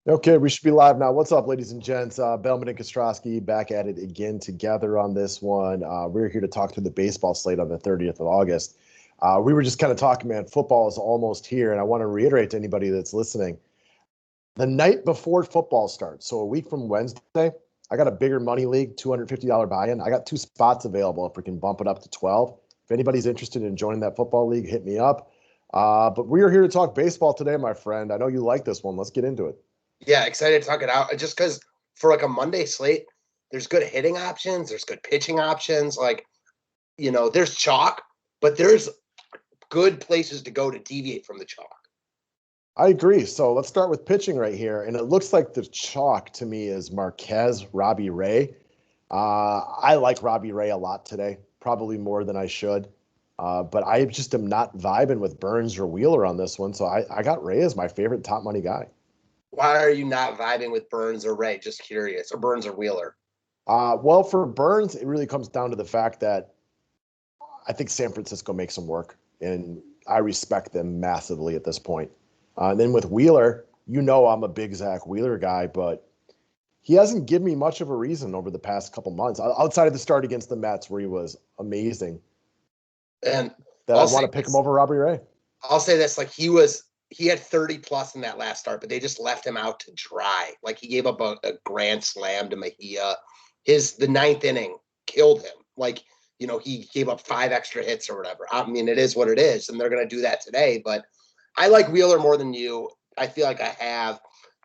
Okay, we should be live now. What's up, ladies and gents? Bellman and Kostrowski back at it again together on this one. We're here to talk through the baseball slate on the 30th of August. We were just kind of talking, man, football is almost here, and I want to reiterate to anybody that's listening, the night before football starts, so a week from Wednesday, I got a bigger money league, $250 buy-in. I got 2 spots available if we can bump it up to 12. If anybody's interested in joining that football league, hit me up. But we are here to talk baseball today, my friend. I know you like this one. Let's get into it. Yeah, excited to talk it out. Just because for like a Monday slate, there's good hitting options, there's good pitching options. There's chalk, but there's good places to go to deviate from the chalk. I agree. So let's start with pitching right here. And it looks like the chalk to me is Marquez, Robbie Ray. I like Robbie Ray a lot today, probably more than I should. But I just am not vibing with Burns or Wheeler on this one. So I got Ray as my favorite top money guy. Why are you not vibing with Burns or Ray? Just curious. Or Burns or Wheeler? Well, for Burns, it really comes down to the fact that I think San Francisco makes them work, and I respect them massively at this point. And then with Wheeler, I'm a big Zach Wheeler guy, but he hasn't given me much of a reason over the past couple months, outside of the start against the Mets where he was amazing, And that I want to pick him over Robbie Ray. I'll say this, he had 30 plus in that last start, but they just left him out to dry. Like he gave up a grand slam to Mejia. The ninth inning killed him. He gave up 5 extra hits or whatever. I mean, it is what it is, and they're going to do that today. But I like Wheeler more than you. I feel like I have.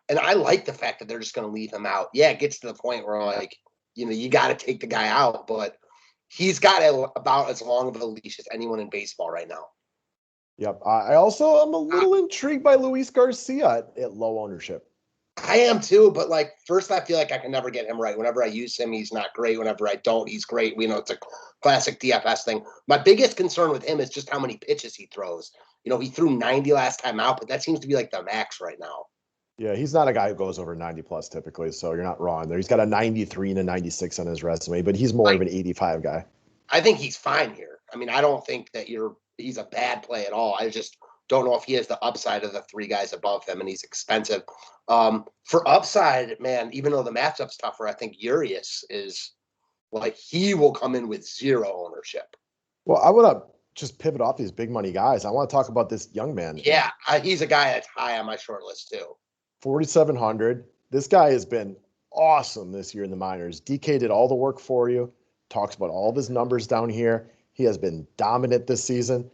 And I like the fact that they're just going to leave him out. Yeah, it gets to the point where, you got to take the guy out, but he's got about as long of a leash as anyone in baseball right now. Yep. I also am a little intrigued by Luis Garcia at low ownership. I am too, but first I feel like I can never get him right. Whenever I use him, he's not great. Whenever I don't, he's great. We know it's a classic DFS thing. My biggest concern with him is just how many pitches he throws. He threw 90 last time out, but that seems to be like the max right now. Yeah, he's not a guy who goes over 90 plus typically, so you're not wrong there. He's got a 93 and a 96 on his resume, but he's more of an 85 guy. I think he's fine here. I mean, I don't think that he's a bad play at all. I just don't know if he has the upside of the 3 guys above him, and he's expensive. For upside, man, even though the matchup's tougher, I think Urias is he will come in with 0 ownership. Well, I want to just pivot off these big money guys. I want to talk about this young man. Yeah, he's a guy that's high on my short list too. 4,700. This guy has been awesome this year in the minors. DK did all the work for you. Talks about all of his numbers down here. He has been dominant this season.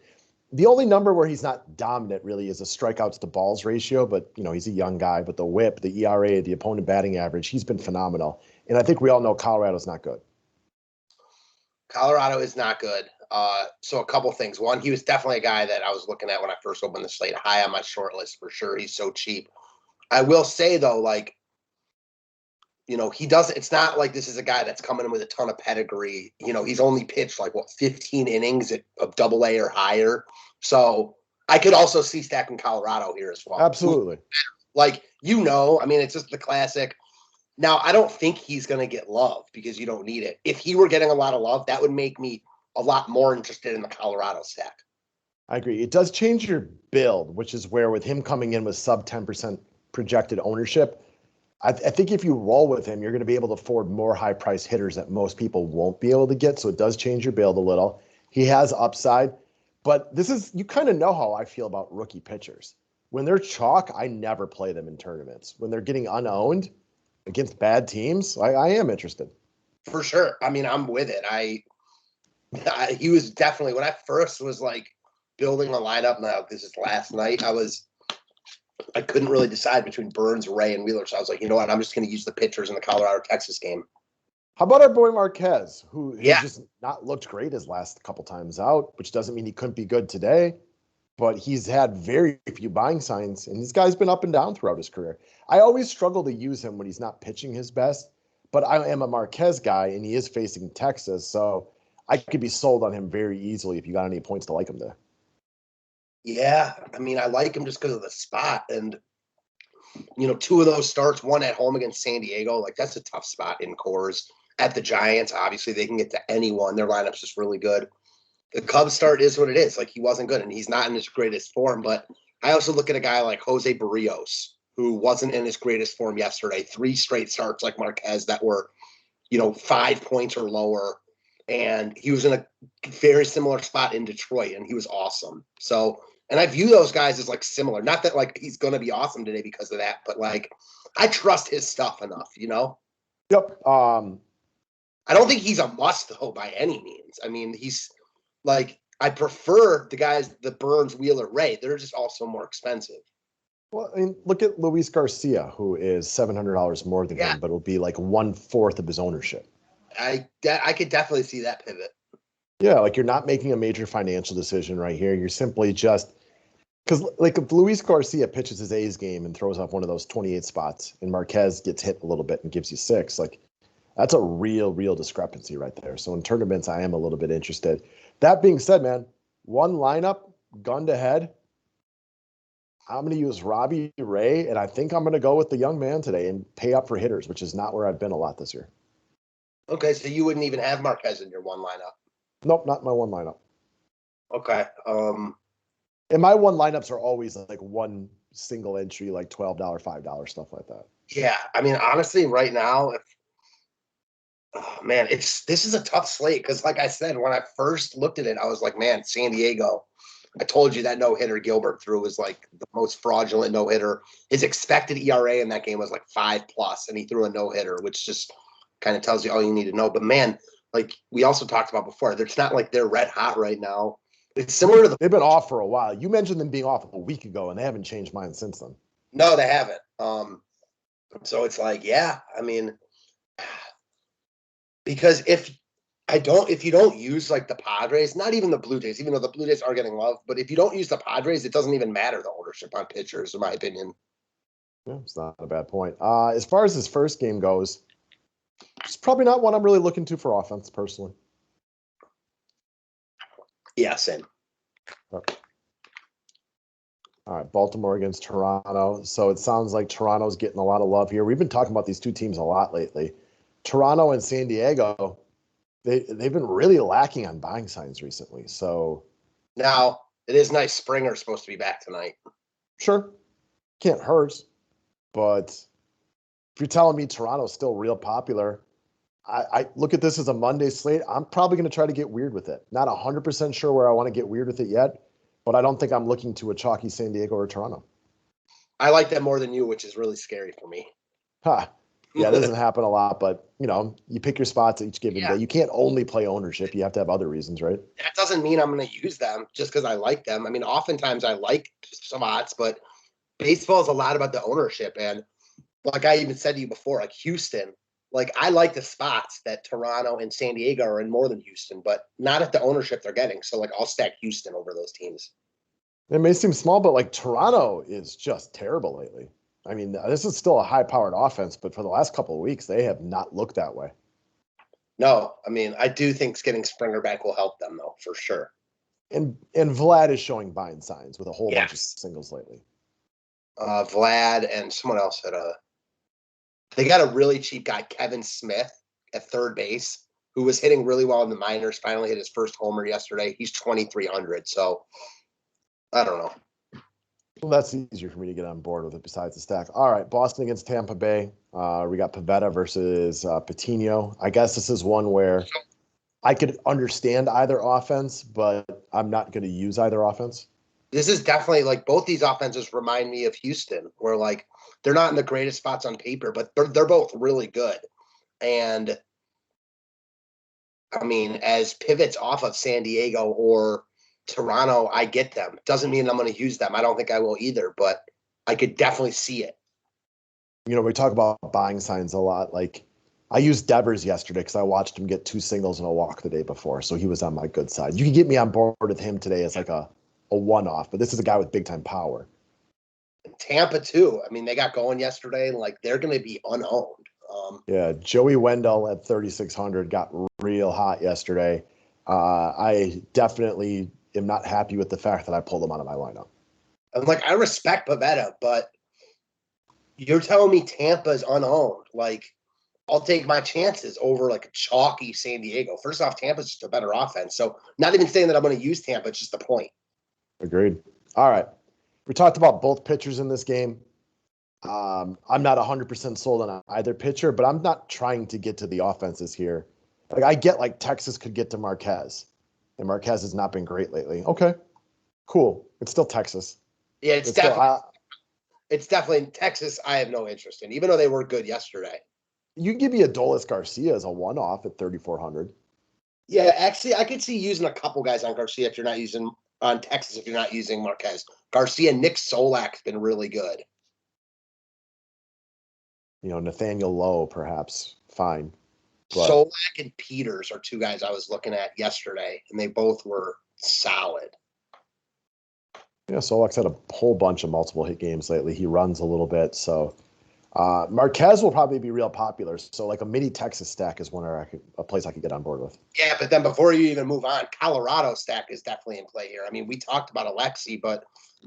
The only number where he's not dominant really is a strikeouts to balls ratio, but he's a young guy. But the whip, the ERA, the opponent batting average, he's been phenomenal. And I think we all know Colorado's not good. Colorado is not good. So a couple things. One, he was definitely a guy that I was looking at when I first opened the slate, high on my short list for sure. He's so cheap. I will say though, he doesn't. It's not like this is a guy that's coming in with a ton of pedigree. He's only pitched 15 innings of Double-A or higher. So I could also see stacking Colorado here as well. Absolutely. I mean, it's just the classic. Now, I don't think he's going to get love because you don't need it. If he were getting a lot of love, that would make me a lot more interested in the Colorado stack. I agree. It does change your build, which is where with him coming in with sub 10% projected ownership, I think if you roll with him, you're going to be able to afford more high-priced hitters that most people won't be able to get. So it does change your build a little. He has upside, but you kind of know how I feel about rookie pitchers. When they're chalk, I never play them in tournaments. When they're getting unowned against bad teams, I am interested. For sure. I mean, I'm with it. He was definitely, when I first was building a lineup, now this is last night, I couldn't really decide between Burns, Ray, and Wheeler. So I was like, you know what? I'm just going to use the pitchers in the Colorado-Texas game. How about our boy Marquez, who has just not looked great his last couple times out, which doesn't mean he couldn't be good today, but he's had very few buying signs, and this guy's been up and down throughout his career. I always struggle to use him when he's not pitching his best, but I am a Marquez guy, and he is facing Texas, so I could be sold on him very easily if you got any points to like him there. Yeah, I mean, I like him just because of the spot. And, 2 of those starts, one at home against San Diego, that's a tough spot in Coors. At the Giants, obviously, they can get to anyone. Their lineup's just really good. The Cubs start is what it is. He wasn't good, and he's not in his greatest form. But I also look at a guy like Jose Barrios, who wasn't in his greatest form yesterday. 3 straight starts like Marquez that were, 5 points or lower. And he was in a very similar spot in Detroit, and he was awesome. So, and I view those guys as like similar. Not that like he's going to be awesome today because of that, but like I trust his stuff enough, Yep. I don't think he's a must though by any means. I mean, he's like I prefer the guys, the Burns, Wheeler, Ray. They're just also more expensive. Well, I mean, look at Luis Garcia, who is $700 more than him, but it'll be like 1/4 of his ownership. I could definitely see that pivot. Yeah, like you're not making a major financial decision right here. You're simply just because, like, if Luis Garcia pitches his A's game and throws up one of those 28 spots, and Marquez gets hit a little bit and gives you 6, like that's a real discrepancy right there. So in tournaments, I am a little bit interested. That being said, man, one lineup, gun to head. I'm going to use Robbie Ray, and I think I'm going to go with the young man today and pay up for hitters, which is not where I've been a lot this year. Okay, so you wouldn't even have Marquez in your one lineup? Nope, not my one lineup. Okay. And my one lineups are always like one single entry, like $12, $5, stuff like that. Yeah, I mean, honestly, right now, this is a tough slate because, like I said, when I first looked at it, I was like, man, San Diego. I told you that no-hitter Gilbert threw was like the most fraudulent no-hitter. His expected ERA in that game was like 5+, and he threw a no-hitter, which just kind of tells you all you need to know. But man, like we also talked about before, it's not like they're red hot right now. It's similar to they've been off for a while. You mentioned them being off a week ago, and they haven't changed mine since then. No, they haven't. So it's like, yeah, I mean, because if you don't use like the Padres, not even the Blue Jays, even though the Blue Jays are getting love, but if you don't use the Padres, it doesn't even matter the ownership on pitchers, in my opinion. Yeah, it's not a bad point. As far as his first game goes, it's probably not one I'm really looking to for offense, personally. Yeah, same. All right, Baltimore against Toronto. So it sounds like Toronto's getting a lot of love here. We've been talking about these two teams a lot lately. Toronto and San Diego, they've been really lacking on buying signs recently. So now it is nice. Springer's supposed to be back tonight. Sure, can't hurt. But if you're telling me Toronto's still real popular, I look at this as a Monday slate. I'm probably going to try to get weird with it. Not 100% sure where I want to get weird with it yet, but I don't think I'm looking to a chalky San Diego or Toronto. I like that more than you, which is really scary for me. Yeah, it doesn't happen a lot, but you pick your spots each given day. You can't only play ownership. You have to have other reasons, right? That doesn't mean I'm going to use them just because I like them. I mean, oftentimes I like spots, but baseball is a lot about the ownership. And like I even said to you before, like Houston, like I like the spots that Toronto and San Diego are in more than Houston, but not at the ownership they're getting. So like I'll stack Houston over those teams. It may seem small, but like Toronto is just terrible lately. I mean, this is still a high-powered offense, but for the last couple of weeks, they have not looked that way. No, I mean, I do think getting Springer back will help them, though, for sure. And Vlad is showing buying signs with a whole bunch of singles lately. Vlad and someone else they got a really cheap guy, Kevin Smith, at third base, who was hitting really well in the minors, finally hit his first homer yesterday. He's 2,300, so I don't know. Well, that's easier for me to get on board with it besides the stack. All right, Boston against Tampa Bay. We got Pivetta versus Patino. I guess this is one where I could understand either offense, but I'm not going to use either offense. This is definitely like both these offenses remind me of Houston, where like they're not in the greatest spots on paper, but they're both really good. And I mean, as pivots off of San Diego or Toronto, I get them. Doesn't mean I'm going to use them. I don't think I will either, but I could definitely see it. We talk about buying signs a lot. Like I used Devers yesterday because I watched him get 2 singles and a walk the day before, so he was on my good side. You can get me on board with him today as like a one-off, but this is a guy with big-time power. Tampa too. I mean, they got going yesterday. Like they're going to be unowned. Yeah, Joey Wendell at 3,600 got real hot yesterday. I definitely am not happy with the fact that I pulled him out of my lineup. I'm like, I respect Pivetta, but you're telling me Tampa's unowned. Like, I'll take my chances over like a chalky San Diego. First off, Tampa's just a better offense. So not even saying that I'm going to use Tampa, it's just the point. Agreed. All right. We talked about both pitchers in this game. I'm not 100% sold on either pitcher, but I'm not trying to get to the offenses here. Like I get like Texas could get to Marquez, and Marquez has not been great lately. Okay, cool. It's still Texas. Yeah, It's still it's definitely Texas. I have no interest in, even though they were good yesterday. you give me Adolis Garcia as a one-off at 3,400. Yeah, actually, I could see using a couple guys on Garcia if you're not using on Texas if you're not using Marquez. Garcia, Nick Solak's been really good. Nathaniel Lowe, perhaps fine. But Solak and Peters are two guys I was looking at yesterday, and they both were solid. yeah, Solak's had a whole bunch of multiple hit games lately. He runs a little bit, so Marquez will probably be real popular. So like a mini Texas stack is a place I could get on board with. Yeah, but then before you even move on, Colorado stack is definitely in play here. I mean, we talked about Alexi, but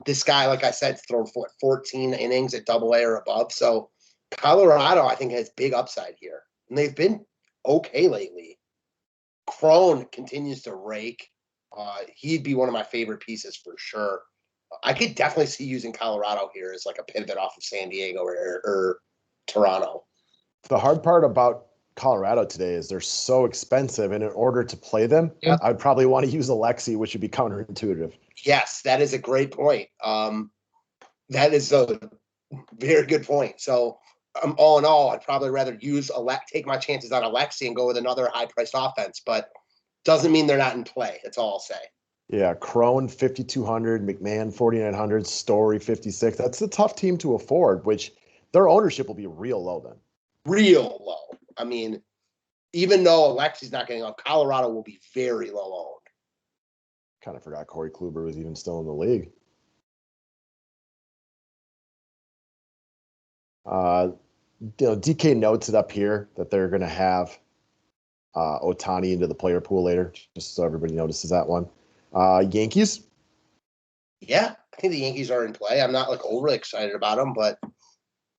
this guy, like I said, thrown 14 innings at Double-A or above. So Colorado, I think, has big upside here, and they've been okay lately. Crone continues to rake. He'd be one of my favorite pieces for sure. I could definitely see using Colorado here as like a pivot off of San Diego or Toronto. The hard part about Colorado today is they're so expensive, and in order to play them, Yep. I'd probably want to use Alexi, which would be counterintuitive. Yes, that is a great point. That is a very good point. So, all in all, I'd probably rather take my chances on Alexi and go with another high-priced offense, but doesn't mean they're not in play. That's all I'll say. Yeah, Crone 5,200, McMahon 4,900, Story 56. That's a tough team to afford, which their ownership will be real low then. Real low. I mean, even though Alexi's not getting up, Colorado will be very low owned. Kind of forgot Corey Kluber was even still in the league. DK notes it up here that they're going to have Ohtani into the player pool later, just so everybody notices that one. Yankees? Yeah, I think the Yankees are in play. I'm not like overly excited about them, but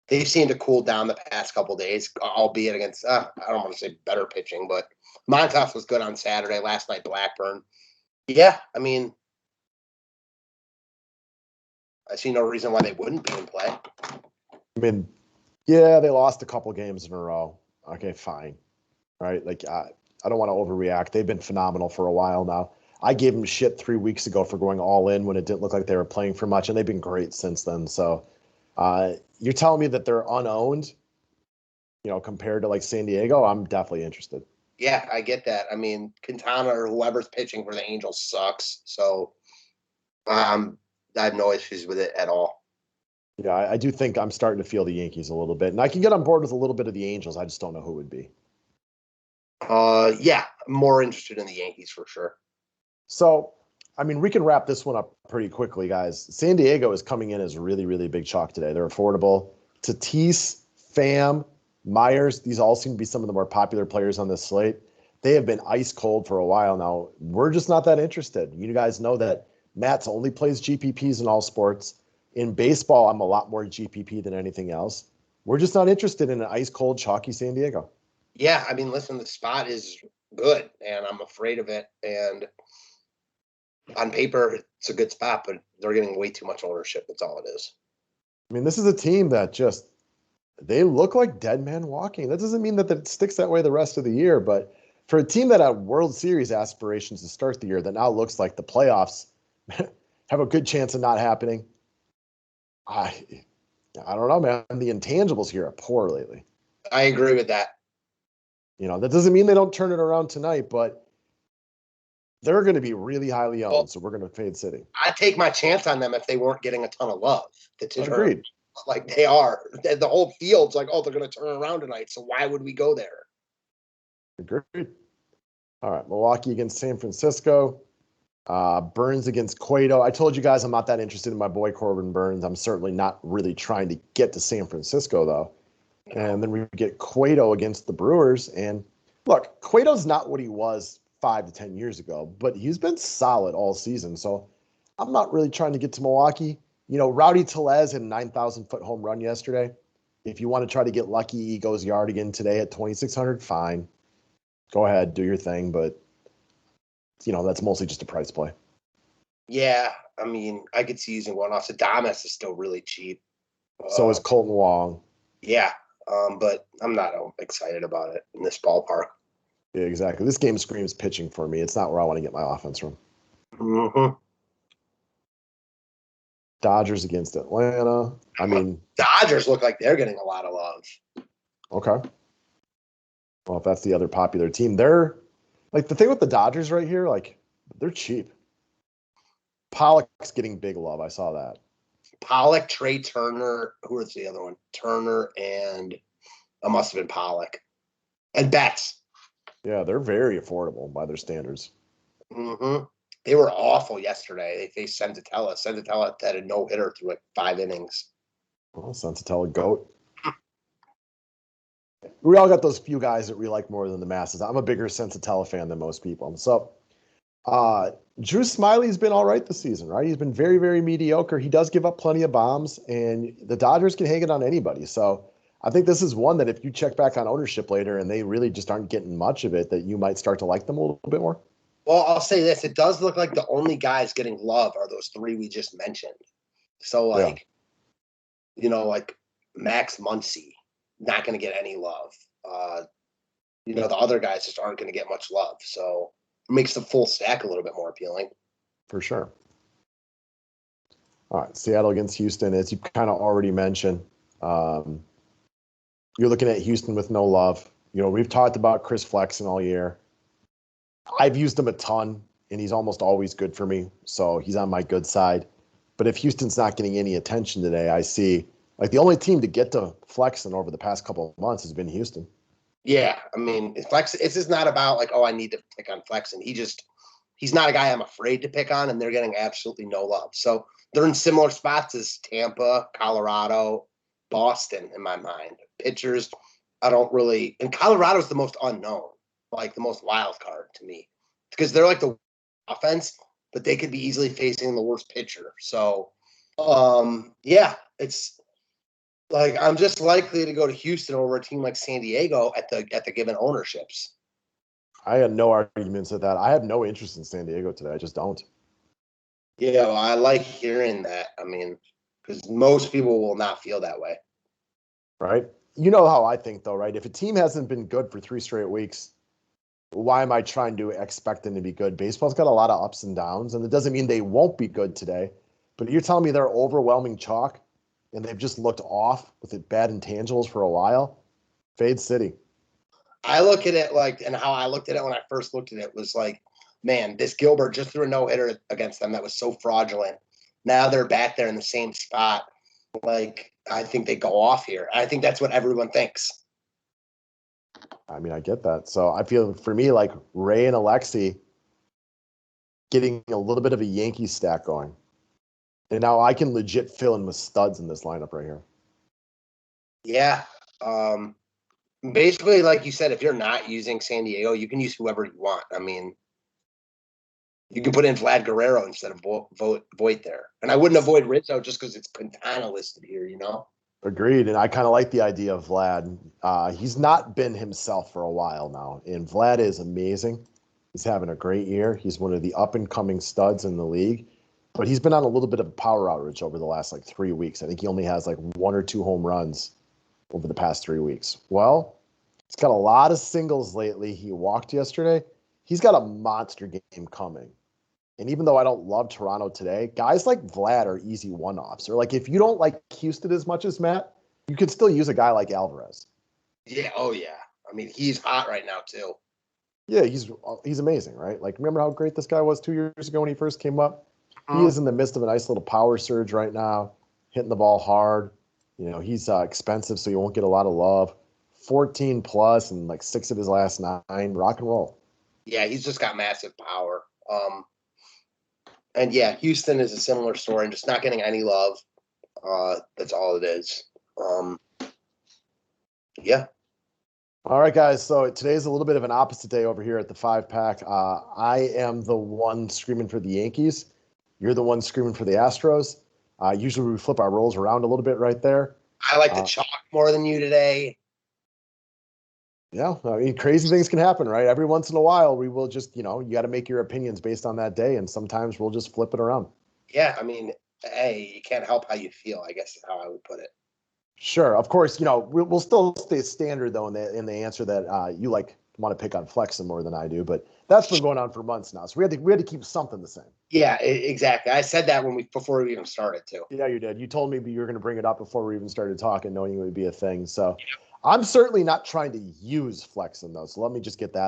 they seem to cool down the past couple days, albeit against, I don't want to say better pitching, but Montas was good on Saturday. Last night, Blackburn. Yeah, I mean, I see no reason why they wouldn't be in play. I mean, yeah, they lost a couple games in a row. Okay, fine. Right? Like, I don't want to overreact. They've been phenomenal for a while now. I gave them shit 3 weeks ago for going all in when it didn't look like they were playing for much, and they've been great since then. So you're telling me that they're unowned, compared to like San Diego? I'm definitely interested. Yeah, I get that. I mean, Quintana or whoever's pitching for the Angels sucks. So I have no issues with it at all. Yeah, I do think I'm starting to feel the Yankees a little bit, and I can get on board with a little bit of the Angels. I just don't know who it would be. Yeah, I'm more interested in the Yankees for sure. So, I mean, we can wrap this one up pretty quickly, guys. San Diego is coming in as really, really big chalk today. They're affordable. Tatis, Pham, Myers, these all seem to be some of the more popular players on this slate. They have been ice cold for a while now. We're just not that interested. You guys know that Matt's only plays GPPs in all sports. In baseball, I'm a lot more GPP than anything else. We're just not interested in an ice cold, chalky San Diego. Yeah, I mean, listen, the spot is good, and I'm afraid of it. And on paper, it's a good spot, but they're getting way too much ownership. That's all it is. I mean, this is a team that they look like dead men walking. That doesn't mean that it sticks that way the rest of the year, but for a team that had World Series aspirations to start the year that now looks like the playoffs have a good chance of not happening, I don't know, man. The intangibles here are poor lately. I agree with that. That doesn't mean they don't turn it around tonight, but they're going to be really highly owned, so we're going to fade City. I'd take my chance on them if they weren't getting a ton of love. Agreed. Like they are. The whole field's like, oh, they're going to turn around tonight, so why would we go there? Agreed. All right, Milwaukee against San Francisco. Burns against Cueto. I told you guys I'm not that interested in my boy Corbin Burns. I'm certainly not really trying to get to San Francisco, though. No. And then we get Cueto against the Brewers. And look, Cueto's not what he was 5 to 10 years ago, but he's been solid all season. So I'm not really trying to get to Milwaukee. Rowdy Tellez had a 9,000-foot home run yesterday. If you want to try to get lucky, he goes yard again today at 2,600, fine. Go ahead, do your thing, but that's mostly just a price play. Yeah, I mean, I could see using one off. Adames is still really cheap. So is Colton Wong. Yeah, but I'm not excited about it in this ballpark. Yeah, exactly. This game screams pitching for me. It's not where I want to get my offense from. Mm-hmm. Dodgers against Atlanta. I mean, Dodgers look like they're getting a lot of love. okay. Well, if that's the other popular team, they're like the thing with the Dodgers right here, like they're cheap. Pollock's getting big love. I saw that. Pollock, Trey Turner. Who was the other one? Turner and it must have been Pollock and Betts. Yeah, they're very affordable by their standards. Mm-hmm. They were awful yesterday. They faced Senzatella. Senzatella had a no-hitter through like 5 innings. Well, Sensatella goat. We all got those few guys that we like more than the masses. I'm a bigger Sensatella fan than most people. So, Drew Smiley's been all right this season, right? He's been very, very mediocre. He does give up plenty of bombs, and the Dodgers can hang it on anybody. So, I think this is one that if you check back on ownership later and they really just aren't getting much of it, that you might start to like them a little bit more. Well, I'll say this. It does look like the only guys getting love are those 3 we just mentioned. So, like, like Max Muncy, not going to get any love. The other guys just aren't going to get much love. So it makes the full stack a little bit more appealing. For sure. All right, Seattle against Houston, as you kind of already mentioned. You're looking at Houston with no love. We've talked about Chris Flexen all year. I've used him a ton, and he's almost always good for me, so he's on my good side. But if Houston's not getting any attention today, I see like the only team to get to Flexen over the past couple of months has been Houston. Yeah, I mean, Flexen. It's just not about like, I need to pick on Flexen. He's not a guy I'm afraid to pick on, and they're getting absolutely no love. So they're in similar spots as Tampa, Colorado, Boston, in my mind. Pitchers, I don't really, and Colorado's the most unknown, like the most wild card to me, because they're like the offense, but they could be easily facing the worst pitcher. So, yeah, it's like I'm just likely to go to Houston over a team like San Diego at the given ownerships. I had no arguments with that. I have no interest in San Diego today. I just don't. Yeah, well, I like hearing that. I mean, because most people will not feel that way. Right? You know how I think, though, right? If a team hasn't been good for 3 straight weeks, why am I trying to expect them to be good? Baseball's got a lot of ups and downs, and it doesn't mean they won't be good today. But you're telling me they're overwhelming chalk, and they've just looked off with bad intangibles for a while? Fade City. I look at it like, and how I looked at it when I first looked at it was like, man, this Gilbert just threw a no-hitter against them that was so fraudulent. Now they're back there in the same spot. Like, I think they go off here. I think that's what everyone thinks. I mean, I get that. So I feel for me, like Ray and Alexi getting a little bit of a Yankee stack going. And now I can legit fill in with studs in this lineup right here. Yeah. Basically, like you said, if you're not using San Diego, you can use whoever you want. I mean, you can put in Vlad Guerrero instead of Voit there. And I wouldn't avoid Rizzo just because it's Quintana listed here, Agreed. And I kind of like the idea of Vlad. He's not been himself for a while now. And Vlad is amazing. He's having a great year. He's one of the up-and-coming studs in the league. But he's been on a little bit of a power outage over the last 3 weeks. I think he only has 1 or 2 home runs over the past 3 weeks. Well, he's got a lot of singles lately. He walked yesterday. He's got a monster game coming. And even though I don't love Toronto today, guys like Vlad are easy one-offs. Or if you don't like Houston as much as Matt, you could still use a guy like Alvarez. Yeah. Oh, yeah. I mean, he's hot right now, too. Yeah, he's amazing, right? Remember how great this guy was 2 years ago when he first came up? He is in the midst of a nice little power surge right now, hitting the ball hard. He's expensive, so you won't get a lot of love. 14 plus and 6 of his last 9. Rock and roll. Yeah, he's just got massive power. And yeah, Houston is a similar story, just not getting any love. That's all it is. Yeah. All right, guys. So today's a little bit of an opposite day over here at the 5-pack. I am the one screaming for the Yankees. You're the one screaming for the Astros. Usually we flip our roles around a little bit right there. I like the chalk more than you today. Yeah, I mean, crazy things can happen, right? Every once in a while, we will just, you got to make your opinions based on that day, and sometimes we'll just flip it around. Yeah, I mean, hey, you can't help how you feel, I guess is how I would put it. Sure. Of course, we'll still stay standard though in the answer that you want to pick on flexing more than I do, but that's been going on for months now. So we had to keep something the same. Yeah, exactly. I said that before we even started too. Yeah, you did. You told me you were going to bring it up before we even started talking, knowing it would be a thing. So I'm certainly not trying to use flexing though. So let me just get that